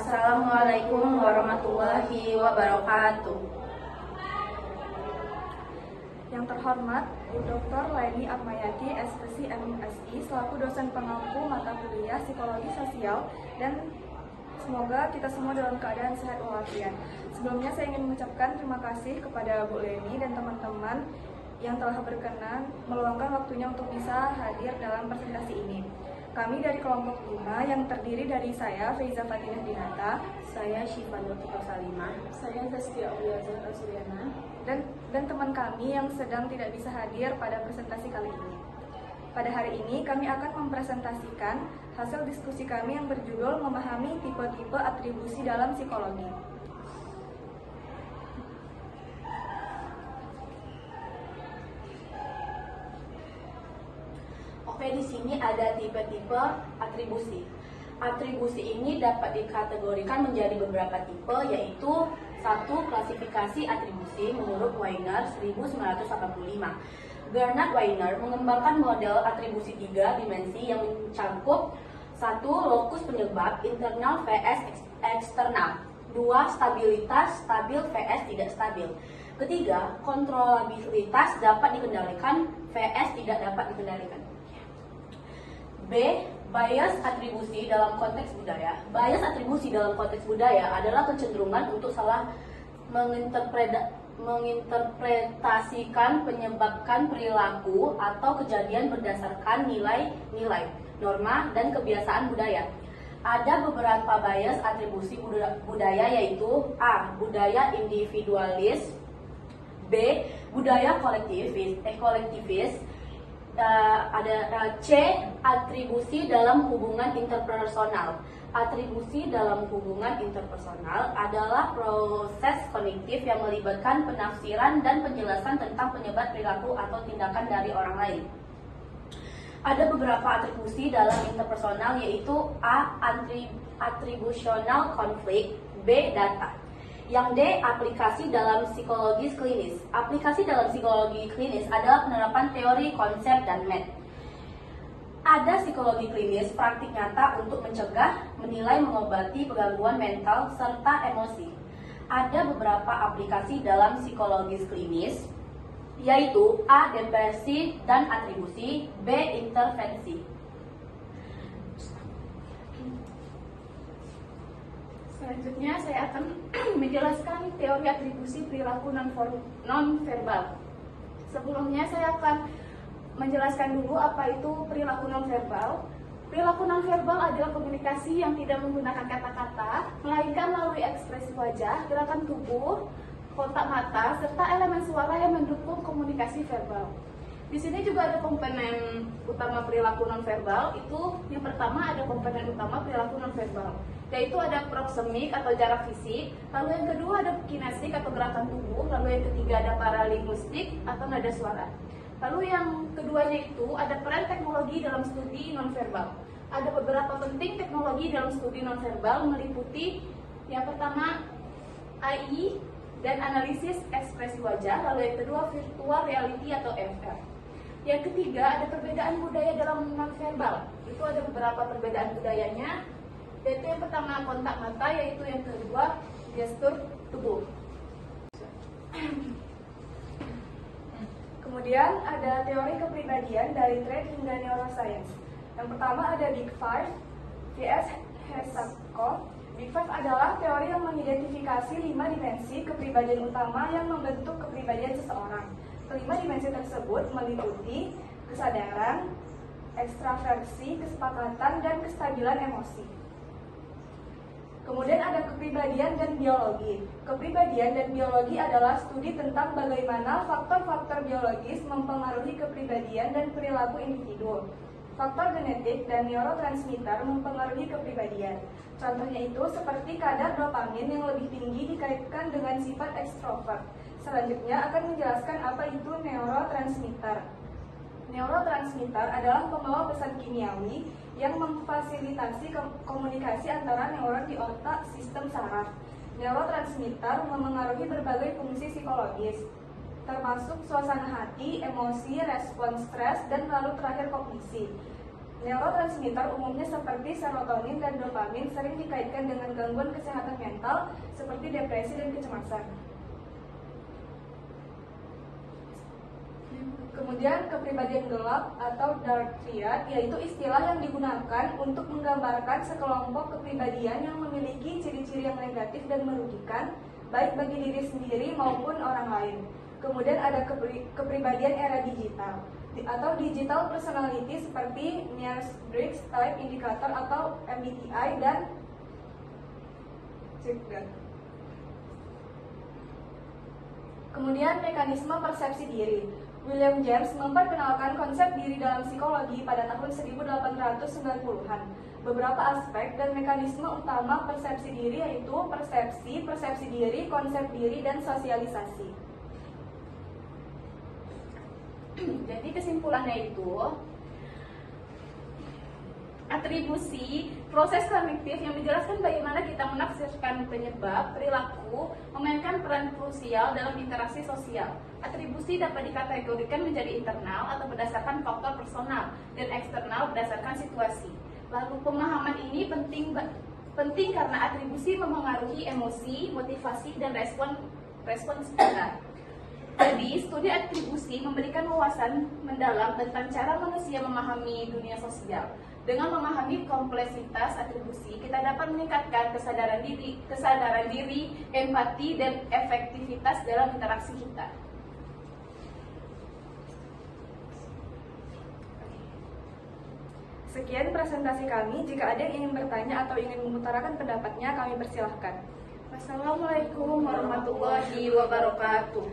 Assalamualaikum warahmatullahi wabarakatuh. Yang terhormat, Bu Dr. Leni Atmayati, SPSI MSI, selaku dosen pengampu mata kuliah Psikologi Sosial, dan semoga kita semua dalam keadaan sehat walafiat. Sebelumnya saya ingin mengucapkan terima kasih kepada Bu Leni dan teman-teman yang telah berkenan meluangkan waktunya untuk bisa hadir dalam presentasi ini. Kami dari kelompok 5 yang terdiri dari saya, Feiza Fatinah Dinata, Saya Syifa Nurtika Salimah. Saya Zaskia Aulia Suryana. dan teman kami yang sedang tidak bisa hadir pada presentasi kali ini. Pada hari ini kami akan mempresentasikan hasil diskusi kami yang berjudul Memahami Tipe-Tipe Atribusi dalam Psikologi. Oke, di sini ada tipe-tipe atribusi. Atribusi ini dapat dikategorikan menjadi beberapa tipe, yaitu satu, klasifikasi atribusi menurut Wiener 1985. Bernard Wiener mengembangkan model atribusi 3 dimensi yang mencakup satu, lokus penyebab internal vs eksternal. Dua, stabilitas stabil vs tidak stabil. Ketiga, kontrolabilitas dapat dikendalikan vs tidak dapat dikendalikan. B. Bias atribusi dalam konteks budaya. Bias atribusi dalam konteks budaya adalah kecenderungan untuk salah menginterpretasikan penyebabkan perilaku atau kejadian berdasarkan nilai-nilai, norma, dan kebiasaan budaya. Ada beberapa bias atribusi budaya, yaitu A. Budaya individualis, B. Budaya kolektivis, ada C. Atribusi dalam hubungan interpersonal. Atribusi dalam hubungan interpersonal adalah proses kognitif yang melibatkan penafsiran dan penjelasan tentang penyebab perilaku atau tindakan dari orang lain. Ada beberapa atribusi dalam interpersonal, yaitu A. Attributional conflict, B. Data. Yang D. Aplikasi dalam psikologi klinis. Aplikasi dalam psikologi klinis adalah penerapan teori, konsep, dan metode. Ada psikologi klinis, praktik nyata untuk mencegah, menilai, mengobati gangguan mental, serta emosi. Ada beberapa aplikasi dalam psikologi klinis, yaitu A. Depresi dan atribusi, B. Intervensi. Selanjutnya saya akan menjelaskan teori atribusi perilaku non-verbal. Sebelumnya saya akan menjelaskan dulu apa itu perilaku non-verbal. Perilaku non-verbal adalah komunikasi yang tidak menggunakan kata-kata, melainkan melalui ekspresi wajah, gerakan tubuh, kontak mata, serta elemen suara yang mendukung komunikasi verbal. Di sini juga ada komponen utama perilaku nonverbal. Itu yang pertama ada komponen utama perilaku nonverbal, yaitu ada proxemik atau jarak fisik, lalu yang kedua ada kinesik atau gerakan tubuh, lalu yang ketiga ada paralinguistik atau nada suara. Lalu yang keduanya itu ada peran teknologi dalam studi nonverbal. Ada beberapa penting teknologi dalam studi nonverbal, meliputi yang pertama AI dan analisis ekspresi wajah, lalu yang kedua virtual reality atau VR. Yang ketiga ada perbedaan budaya dalam nonverbal. Itu ada beberapa perbedaan budayanya, yaitu yang pertama kontak mata, yaitu yang kedua gestur tubuh. Kemudian ada teori kepribadian dari trait hingga neuroscience. Yang pertama ada Big Five vs Hesakov. Big Five adalah teori yang mengidentifikasi 5 dimensi kepribadian utama yang membentuk kepribadian seseorang. Kelima dimensi tersebut meliputi kesadaran, ekstraversi, kesepakatan, dan kestabilan emosi. Kemudian ada kepribadian dan biologi. Kepribadian dan biologi adalah studi tentang bagaimana faktor-faktor biologis mempengaruhi kepribadian dan perilaku individu. Faktor genetik dan neurotransmitter mempengaruhi kepribadian. Contohnya itu seperti kadar dopamin yang lebih tinggi dikaitkan dengan sifat ekstrovert. Selanjutnya akan menjelaskan apa itu neurotransmitter. Neurotransmitter adalah pembawa pesan kimiawi yang memfasilitasi komunikasi antara neuron di otak sistem saraf. Neurotransmitter memengaruhi berbagai fungsi psikologis, termasuk suasana hati, emosi, respons stres, dan lalu terakhir kognisi. Neurotransmitter umumnya seperti serotonin dan dopamin sering dikaitkan dengan gangguan kesehatan mental seperti depresi dan kecemasan. Kemudian kepribadian gelap atau dark triad yaitu istilah yang digunakan untuk menggambarkan sekelompok kepribadian yang memiliki ciri-ciri yang negatif dan merugikan baik bagi diri sendiri maupun orang lain. Kemudian ada kepribadian era digital atau digital personality seperti Myers-Briggs Type Indicator atau MBTI dan Zigzag. Kemudian mekanisme persepsi diri. William James memperkenalkan konsep diri dalam psikologi pada tahun 1890-an. Beberapa aspek dan mekanisme utama persepsi diri yaitu persepsi diri, konsep diri, dan sosialisasi. Jadi kesimpulannya itu atribusi proses kognitif yang menjelaskan bagaimana kita menafsirkan penyebab perilaku memainkan peran krusial dalam interaksi sosial. Atribusi dapat dikategorikan menjadi internal atau berdasarkan faktor personal dan eksternal berdasarkan situasi. Lalu pemahaman ini penting karena atribusi memengaruhi emosi, motivasi, dan respon kita. Jadi, studi atribusi memberikan wawasan mendalam tentang cara manusia memahami dunia sosial. Dengan memahami kompleksitas atribusi, kita dapat meningkatkan kesadaran diri, empati, dan efektivitas dalam interaksi kita. Sekian presentasi kami. Jika ada yang ingin bertanya atau ingin mengutarakan pendapatnya, kami persilahkan. Wassalamualaikum warahmatullahi wabarakatuh.